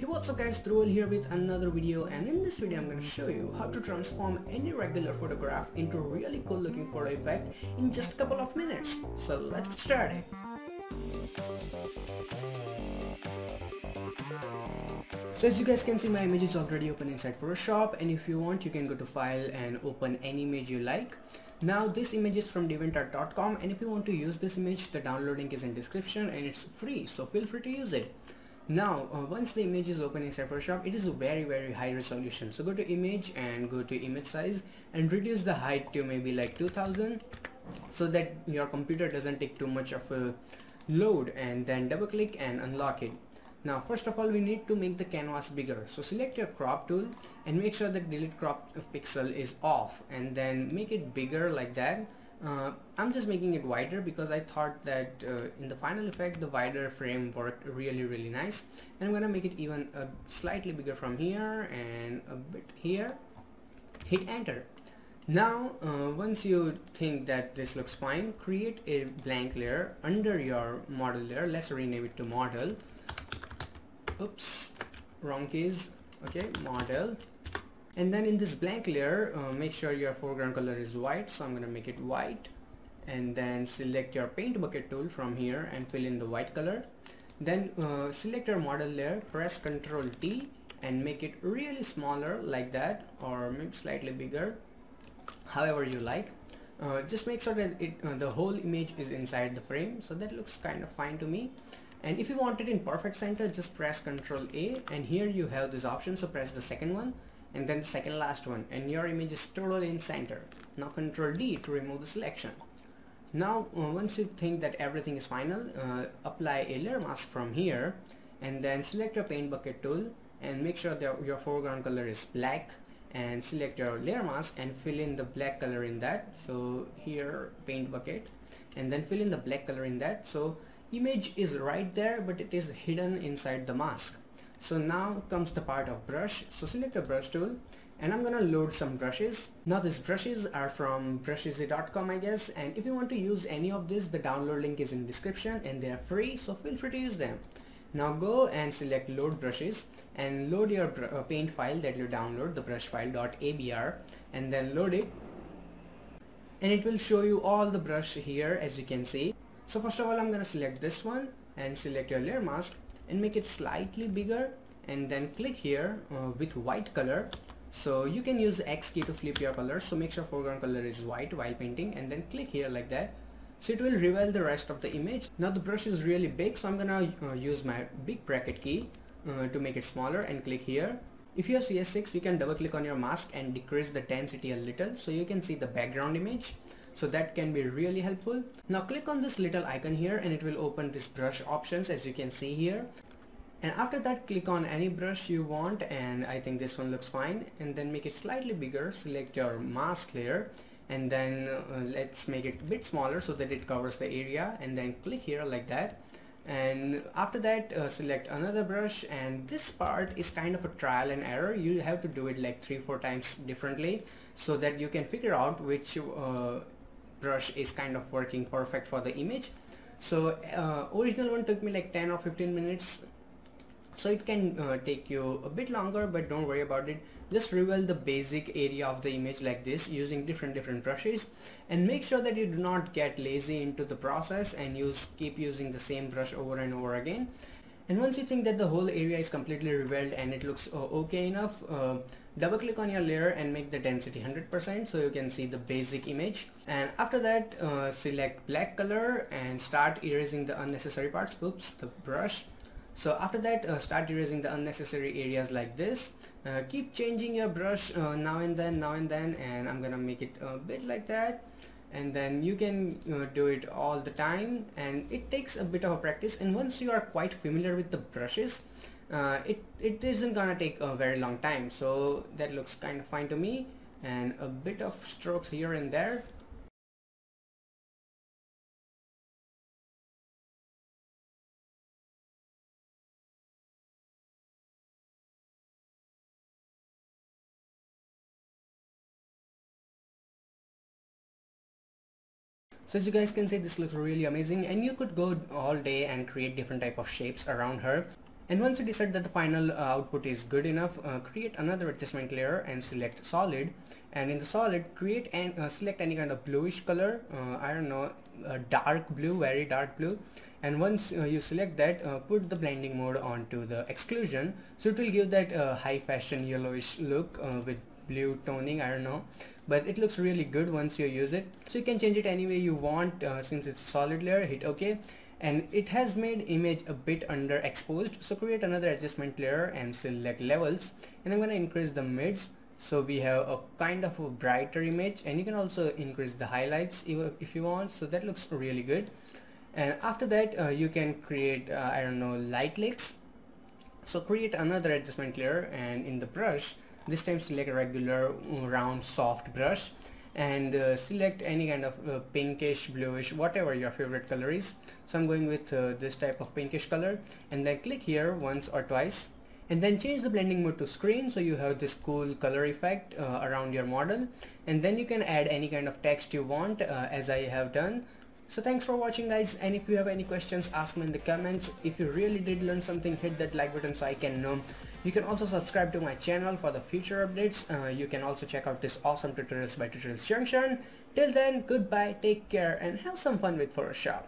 Hey, what's up guys, Throwell here with another video, and in this video I'm going to show you how to transform any regular photograph into a really cool looking photo effect in just a couple of minutes. So let's get started. So as you guys can see, my image is already open inside Photoshop, and if you want you can go to file and open any image you like. Now this image is from devantart.com, and if you want to use this image, the download link is in description and it's free, so feel free to use it. Now once the image is open inside Photoshop, it is a very high resolution, so go to image and go to image size and reduce the height to maybe like 2000 so that your computer doesn't take too much of a load, and then double click and unlock it. Now first of all we need to make the canvas bigger, so select your crop tool and make sure that delete crop pixel is off, and then make it bigger like that. I'm just making it wider because I thought that in the final effect the wider frame worked really nice, and I'm gonna make it even slightly bigger from here and a bit here. Hit enter. Now once you think that this looks fine, create a blank layer under your model layer. Let's rename it to model. Oops, wrong keys. Okay, model. And then in this blank layer, make sure your foreground color is white, so I'm gonna make it white, and then select your paint bucket tool from here and fill in the white color. Then select your model layer, press Ctrl T and make it really smaller like that, or maybe slightly bigger, however you like. Just make sure that the whole image is inside the frame, so that looks kind of fine to me. And if you want it in perfect center, just press Ctrl A, and here you have this option, so press the second one and then the second last one, and your image is totally in center. Now Ctrl D to remove the selection. Now once you think that everything is final, apply a layer mask from here, and then select your paint bucket tool and make sure that your foreground color is black, and select your layer mask and fill in the black color in that. So here paint bucket, and then fill in the black color in that. So image is right there, but it is hidden inside the mask. So now comes the part of brush, so select a brush tool, and I'm gonna load some brushes. Now these brushes are from brusheasy.com I guess, and if you want to use any of this, the download link is in description and they are free, so feel free to use them. Now go and select load brushes and load your paint file that you download, the brush file.abr, and then load it, and it will show you all the brush here as you can see. So first of all I'm gonna select this one and select your layer mask and make it slightly bigger, and then click here with white color. So you can use X key to flip your color, so make sure foreground color is white while painting, and then click here like that. So it will reveal the rest of the image. Now the brush is really big, so I'm gonna use my big bracket key to make it smaller and click here. If you have CS6, you can double click on your mask and decrease the density a little so you can see the background image. So that can be really helpful. Now click on this little icon here and it will open this brush options as you can see here. And after that click on any brush you want, and I think this one looks fine, and then make it slightly bigger. Select your mask layer and then let's make it a bit smaller so that it covers the area, and then click here like that. And after that select another brush, and this part is kind of a trial and error. You have to do it like 3-4 times differently so that you can figure out which brush is kind of working perfect for the image. So original one took me like 10 or 15 minutes, so it can take you a bit longer, but don't worry about it. Just reveal the basic area of the image like this using different brushes, and make sure that you do not get lazy into the process and keep using the same brush over and over again. And once you think that the whole area is completely revealed and it looks okay enough, double click on your layer and make the density 100% so you can see the basic image. And after that select black color and start erasing the unnecessary parts. Oops, the brush. So after that start erasing the unnecessary areas like this. Keep changing your brush now and then, and I'm gonna make it a bit like that. And then you can do it all the time, and it takes a bit of a practice, and once you are quite familiar with the brushes, it isn't gonna take a very long time. So that looks kind of fine to me, and a bit of strokes here and there. So as you guys can see, this looks really amazing, and you could go all day and create different type of shapes around her. And once you decide that the final output is good enough, create another adjustment layer and select solid, and in the solid create and select any kind of bluish color, I don't know, dark blue, very dark blue. And once you select that, put the blending mode onto the exclusion, so it will give that high fashion yellowish look with blue toning, I don't know, but it looks really good once you use it. So you can change it any way you want. Since it's a solid layer, hit OK, and it has made image a bit underexposed, so create another adjustment layer and select levels, and I'm going to increase the mids, so we have a kind of a brighter image. And you can also increase the highlights if you want, so that looks really good. And after that you can create I don't know, light leaks. So create another adjustment layer, and in the brush this time select a regular round soft brush, and select any kind of pinkish, bluish, whatever your favorite color is. So I'm going with this type of pinkish color, and then click here once or twice, and then change the blending mode to screen, so you have this cool color effect around your model. And then you can add any kind of text you want, as I have done. So thanks for watching, guys, and if you have any questions, ask me in the comments. If you really did learn something, hit that like button so I can know. You can also subscribe to my channel for the future updates. You can also check out this awesome tutorials by Tutorials Junction. Till then, goodbye, take care, and have some fun with Photoshop.